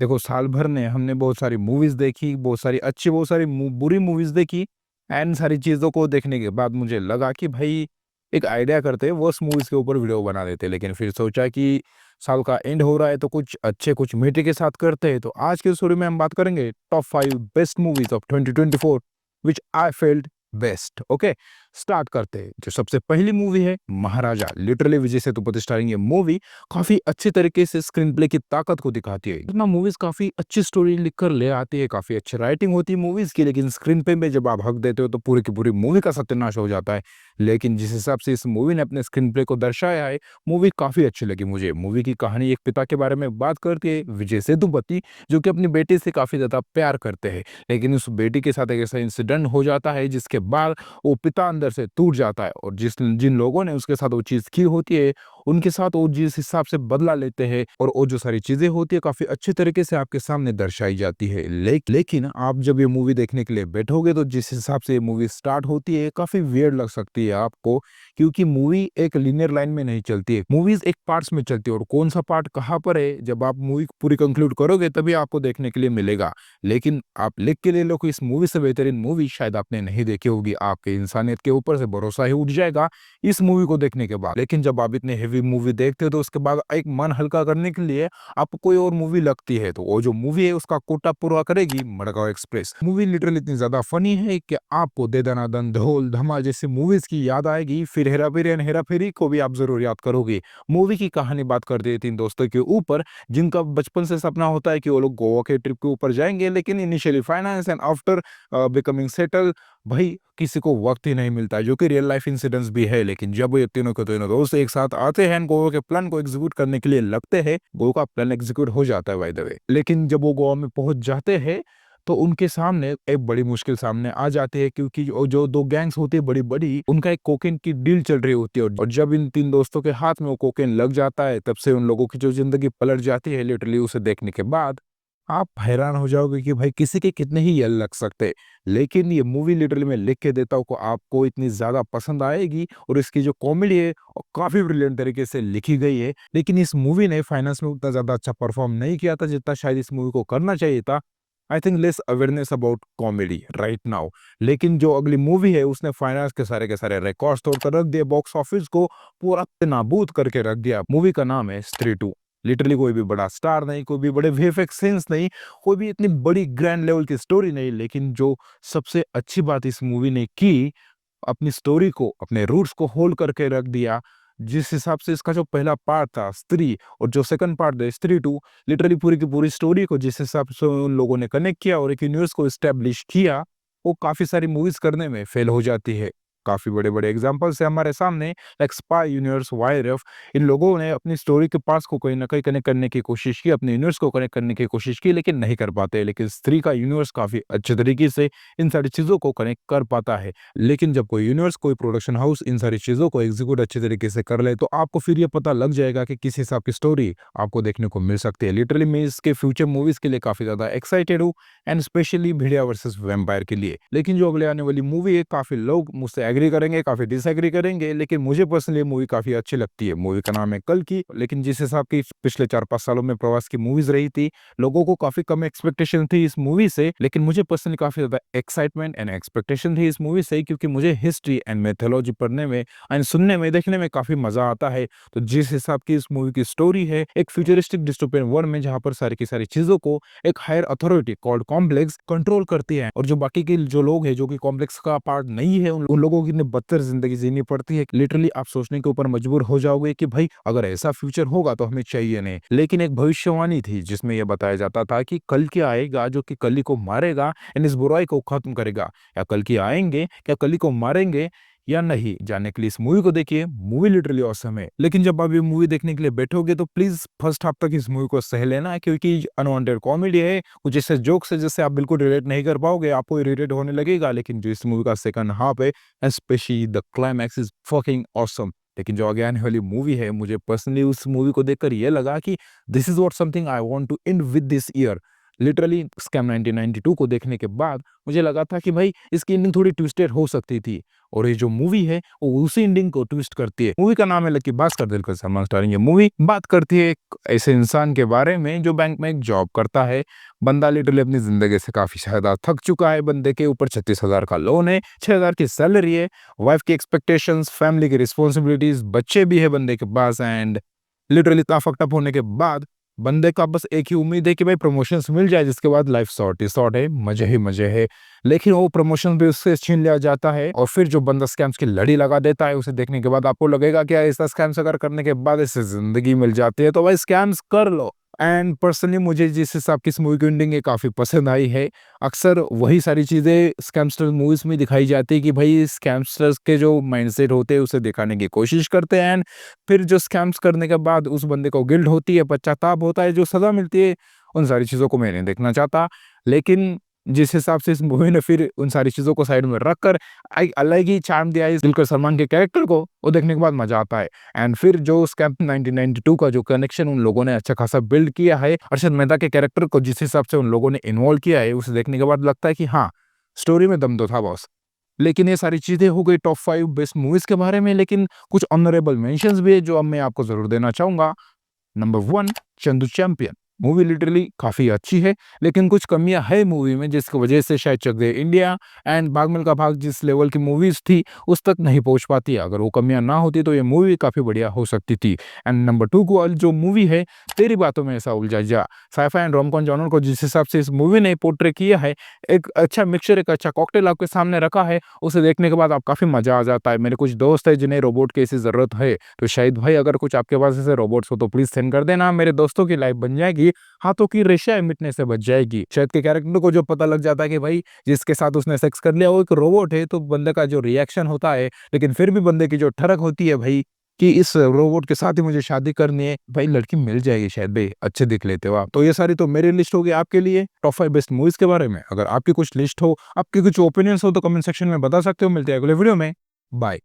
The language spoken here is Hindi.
देखो साल भर में हमने बहुत सारी मूवीज देखी, बहुत सारी अच्छी, बहुत सारी बुरी मूवीज देखी। एंड सारी चीजों को देखने के बाद मुझे लगा कि भाई एक आइडिया करते हैं, वर्स्ट मूवीज के ऊपर वीडियो बना देते हैं। लेकिन फिर सोचा कि साल का एंड हो रहा है तो कुछ अच्छे कुछ मीठे के साथ करते हैं। तो आज के स्टोरी में हम बात करेंगे top 5 best movies of 2024 which I felt best. Okay, start करते हैं। जो सबसे पहली मूवी है महाराजा, लिटरली विजय सेतुपति स्टारिंग ये मूवी काफी अच्छे तरीके से स्क्रीन प्ले की ताकत को दिखाती है। इतना मूवीज काफी अच्छी स्टोरी लिखकर ले आती है, काफी अच्छी राइटिंग होती है मूवीज की, लेकिन स्क्रीन पे में जब आप हक देते हो तो पूरी की पूरी मूवी का सत्यानाश हो जाता है। लेकिन जिस हिसाब से इस मूवी ने अपने स्क्रीन प्ले को दर्शाया है, मूवी काफी अच्छी लगी मुझे। मूवी की कहानी एक पिता के बारे में बात करती है, विजय सेतुपति, जो कि अपनी बेटी से काफी ज्यादा प्यार करते हैं। लेकिन उस बेटी के साथ एक ऐसा इंसिडेंट हो जाता है जिसके बाद वो पिता अंदर से टूट जाता है, और जिन लोगों ने उसके साथ वो चीज की होती है उनके साथ वो जिस हिसाब से बदला लेते हैं, और वो जो सारी चीजें होती है काफी अच्छे तरीके से आपके सामने दर्शाई जाती है। लेकिन आप जब ये मूवी देखने के लिए बैठोगे तो जिस हिसाब से ये मूवी स्टार्ट होती है काफी वियर्ड लग सकती है आपको, क्योंकि मूवी एक लीनियर लाइन में नहीं चलती है, मूवीज एक पार्ट्स में चलती है, और कौन सा पार्ट कहाँ पर है जब आप मूवी पूरी कंक्लूड करोगे तभी आपको देखने के लिए मिलेगा। लेकिन आप लिख के ले लो कि इस मूवी से बेहतरीन मूवी शायद आपने नहीं देखी होगी, आपके इंसानियत के ऊपर से भरोसा ही उठ जाएगा इस मूवी को देखने के बाद। लेकिन जब आप इतने हेवी मूवी देखते हो तो उसके बाद एक मन हल्का करने के लिए आपको कोई और मूवी लगती है, तो वो जो मूवी है उसका कोटा पूरा करेगी मडगांव एक्सप्रेस। मूवी लिटरली इतनी ज्यादा फनी है कि आपको दे दना दन, ढोल धमाल जैसी मूवीज की याद आएगी, फिर हेरा फेरी एंड हेरा फेरी को भी आप जरूर याद करोगे। मूवी की कहानी बात करते हैं तीन दोस्तों के ऊपर, जिनका बचपन से सपना होता है कि वो लोग गोवा के ट्रिप के ऊपर जाएंगे, लेकिन initially finance and after becoming settle भाई किसी को वक्त ही नहीं मिलता है, जो कि रियल लाइफ इंसिडेंट्स भी है। लेकिन जब ये तीनों के तीनों दोस्त एक साथ आते हैं, गोवा के प्लान को एग्जीक्यूट करने के लिए लगते हैं, गोवा का प्लान एग्जीक्यूट हो जाता है बाय द वे। लेकिन जब वो गोवा में पहुंच जाते हैं तो उनके सामने एक बड़ी मुश्किल सामने आ जाती है, क्योंकि जो दो गैंग्स होती है बड़ी बड़ी, उनका एक कोकेन की डील चल रही होती है, और जब इन तीन दोस्तों के हाथ में वो कोकेन लग जाता है तब से उन लोगों की जो जिंदगी पलट जाती है लिटरली। उसे देखने के बाद आप हैरान हो जाओगे कि भाई किसी के कितने ही यल लग सकते। लेकिन ये मूवी लिटरली मैं लिख के देता हूँ को आपको इतनी ज्यादा पसंद आएगी, और इसकी जो कॉमेडी है वो काफी ब्रिलियंट तरीके से लिखी गई है। लेकिन इस मूवी ने फाइनेंस में उतना ज्यादा अच्छा परफॉर्म नहीं किया था जितना शायद इस मूवी को करना चाहिए था। I think less awareness about comedy right now. लेकिन जो अगली मूवी है उसने फाइनेंस के सारे रिकॉर्ड्स तोड़कर रख दिए, बॉक्स ऑफिस को पूरा नाबूद करके रख दिया। मूवी का नाम है स्त्री 2। लिटरली कोई भी बड़ा स्टार नहीं, कोई भी बड़े वीएफएक्स सीन्स नहीं, कोई भी इतनी बड़ी ग्रैंड लेवल की स्टोरी नहीं, लेकिन जो सबसे अच्छी बात इस मूवी ने की, अपनी स्टोरी को, अपने रूट्स को होल्ड करके रख दिया। जिस हिसाब से इसका जो पहला पार्ट था स्त्री, और जो सेकंड पार्ट था स्त्री 2, लिटरली पूरी की पूरी स्टोरी को जिस हिसाब से उन लोगों ने कनेक्ट किया और एक यूनिवर्स को एस्टेब्लिश किया, वो काफी सारी मूवीज करने में फेल हो जाती है। काफी बड़े बड़े एग्जांपल्स है हमारे सामने, लाइक स्पाई यूनिवर्स, वायरफ। इन लोगों ने अपनी स्टोरी के पार्ट्स को कहीं ना कहीं कनेक्ट करने की कोशिश की, अपने यूनिवर्स को कनेक्ट करने की कोशिश की, लेकिन नहीं कर पाते। लेकिन स्त्री का यूनिवर्स काफी अच्छे तरीके से इन सारी चीजों को कनेक्ट कर पाता है। लेकिन जब कोई यूनिवर्स, कोई प्रोडक्शन हाउस इन सारी चीजों को एग्जीक्यूट अच्छे तरीके से कर ले, तो आपको फिर ये पता लग जाएगा कि किस हिसाब की स्टोरी आपको देखने को मिल सकती है। लिटरली मैं इसके फ्यूचर मूवीज के लिए काफी ज्यादा एक्साइटेड हूँ, and specially Bhediya versus vampire के लिए। लेकिन जो अगले आने वाली मूवी है, काफी लोग मुझसे एग्री करेंगे, काफी डिसएग्री करेंगे, लेकिन मुझे पर्सनली मूवी काफी अच्छी लगती है। मूवी का नाम है कल की। लेकिन जिस हिसाब की पिछले 4-5 सालों में प्रवास की मूवीज रही थी, लोगों को काफी कम एक्सपेक्टेशन थी इस मूवी से, लेकिन मुझे पर्सनली काफी ज्यादा एक्साइटमेंट एंड एक्सपेक्टेशन थी इस मूवी से, क्योंकि मुझे हिस्ट्री एंड मैथोलॉजी पढ़ने में एंड सुनने में, देखने में काफी मजा आता है। तो जिस हिसाब की इस मूवी की स्टोरी है, एक फ्यूचरिस्टिक डिस्टोपियन वर्ल्ड में जहां पर सारी की सारी चीजों को एक higher authority called complex control करती है, और जो बाकी के जो लोग हैं जो कि कॉम्प्लेक्स का पार्ट नहीं है, उन लोगों की बदतर जिंदगी जीनी पड़ती है। लिटरली आप सोचने के ऊपर मजबूर हो जाओगे कि भाई अगर ऐसा फ्यूचर होगा तो हमें चाहिए नहीं। लेकिन एक भविष्यवाणी थी जिसमें यह बताया जाता था कि कल क्या आएगा जो कि कली को मारेगा एंड इस बुराई को खत्म करेगा। या कल की आएंगे, क्या कली को मारेंगे या नहीं, जानने के लिए इस मूवी को देखिए। मूवी लिटरली ऑसम है। लेकिन जब आप ये मूवी देखने के लिए बैठोगे तो प्लीज फर्स्ट हाफ तक इस मूवी को सह लेना, क्योंकि अनवांटेड कॉमेडी है, कुछ ऐसे जोक्स है जिससे आप बिल्कुल रिलेट नहीं कर पाओगे, आपको इरिटेट होने लगेगा। लेकिन जो इस मूवी का सेकंड हाफ है, specially the climax, is fucking awesome. लेकिन जो आगे आने वाली मूवी है, मुझे पर्सनली उस मूवी को देखकर ये लगा कि this is what something I want to end with this year. Literally scam 1992 को देखने के बाद मुझे लगा था कि भाई इसकी एंडिंग थोड़ी ट्विस्टेड हो सकती थी, और ये जो मूवी है वो उसी एंडिंग को ट्विस्ट करती है। मूवी का नाम है लकी भास्कर, दिलकर सलमान स्टारिंग। ये मूवी बात करती है एक ऐसे इंसान के बारे में जो बैंक में एक जॉब करता है। बंदा लिटरली अपनी जिंदगी से काफी ज्यादा थक चुका है। बंदे के ऊपर 36,000 का लोन है, 6,000 की सैलरी है, वाइफ की एक्सपेक्टेशंस, फैमिली की रिस्पॉन्सिबिलिटीज, बच्चे भी है बंदे के पास। एंड लिटरली इतना फक्ड अप होने के बाद बंदे का बस एक ही उम्मीद है कि भाई प्रमोशंस मिल जाए, जिसके बाद लाइफ सॉर्ट ही सॉर्ट है, मजे ही मजे है। लेकिन वो प्रमोशन भी उससे छीन लिया जाता है, और फिर जो बंदा स्कैम्स की लड़ी लगा देता है, उसे देखने के बाद आपको लगेगा कि ऐसा स्कैम्स अगर करने के बाद इससे जिंदगी मिल जाती है तो भाई स्कैम्स कर लो। एंड पर्सनली मुझे जिस हिसाब की इस मूवी की एंडिंग है काफी पसंद आई है। अक्सर वही सारी चीजें स्कैमस्टर मूवीज में दिखाई जाती है कि भाई स्कैमस्टर्स के जो माइंडसेट होते हैं उसे दिखाने की कोशिश करते हैं, एंड फिर जो स्कैम्स करने के बाद उस बंदे को गिल्ट होती है, पश्चाताप होता है, जो सजा मिलती है, उन सारी चीज़ों को मैं नहीं देखना चाहता। लेकिन जिस हिसाब से इस मूवी ने फिर उन सारी चीज़ों को साइड में रखकर एक अलग ही चार्म दिया है इस दुलकर सलमान के कैरेक्टर को, वो देखने के बाद मजा आता है। एंड फिर जो स्कैम 1992 का जो कनेक्शन उन लोगों ने अच्छा खासा बिल्ड किया है, अर्शद मेहता के कैरेक्टर को जिस हिसाब से उन लोगों ने इन्वॉल्व किया है, उसे देखने के बाद लगता है कि हाँ, स्टोरी में दम तो था बॉस। लेकिन ये सारी चीज़ें हो गई टॉप 5 बेस्ट मूवीज़ के बारे में, लेकिन कुछ ऑनरेबल मेंशन्स भी है जो अब मैं आपको ज़रूर देना चाहूँगा। Number 1, Chandu champion. Movie literally काफ़ी अच्छी है, लेकिन कुछ कमियाँ है मूवी में, जिसकी वजह से शायद चक दे इंडिया एंड भाग मिल्खा भाग जिस लेवल की मूवीज़ थी, उस तक नहीं पहुँच पाती। अगर वो कमियाँ ना होती तो ये मूवी काफ़ी बढ़िया हो सकती थी। एंड नंबर 2 को जो मूवी है तेरी बातों में ऐसा उलझा जा, साइ-फाई एंड रोम-कॉम जॉनर को जिस हिसाब से इस मूवी ने पोर्ट्रे किया है, एक अच्छा मिक्सचर, एक अच्छा कॉकटेल आपके सामने रखा है, उसे देखने के बाद आप काफ़ी मज़ा आ जाता है। मेरे कुछ दोस्त हैं जिन्हें रोबोट की ऐसी ज़रूरत है, तो शाहिद भाई अगर कुछ आपके पास ऐसे रोबोट्स हो तो प्लीज़ सेंड कर देना, मेरे दोस्तों की लाइफ बन जाएगी, हाथों की रेशा मिटने से बच जाएगी। शायद के कैरेक्टर को जो पता लग जाता है कि भाई जिसके साथ उसने सेक्स कर लिया वो एक रोबोट है, तो बंदे का जो रिएक्शन होता है, लेकिन फिर भी बंदे की जो ठरक होती है भाई कि इस रोबोट के साथ ही मुझे शादी करनी है, भाई लड़की मिल जाएगी शायद भाई, अच्छे दिख लेते हो आप। तो ये सारी तो मेरी लिस्ट होगी आपके लिए टॉप 5 बेस्ट मूवीज़ के बारे में। अगर आपकी कुछ लिस्ट हो, आपके कुछ ओपिनियंस हो तो कमेंट सेक्शन में बता सकते हो। मिलते हैं अगले वीडियो में। बाय।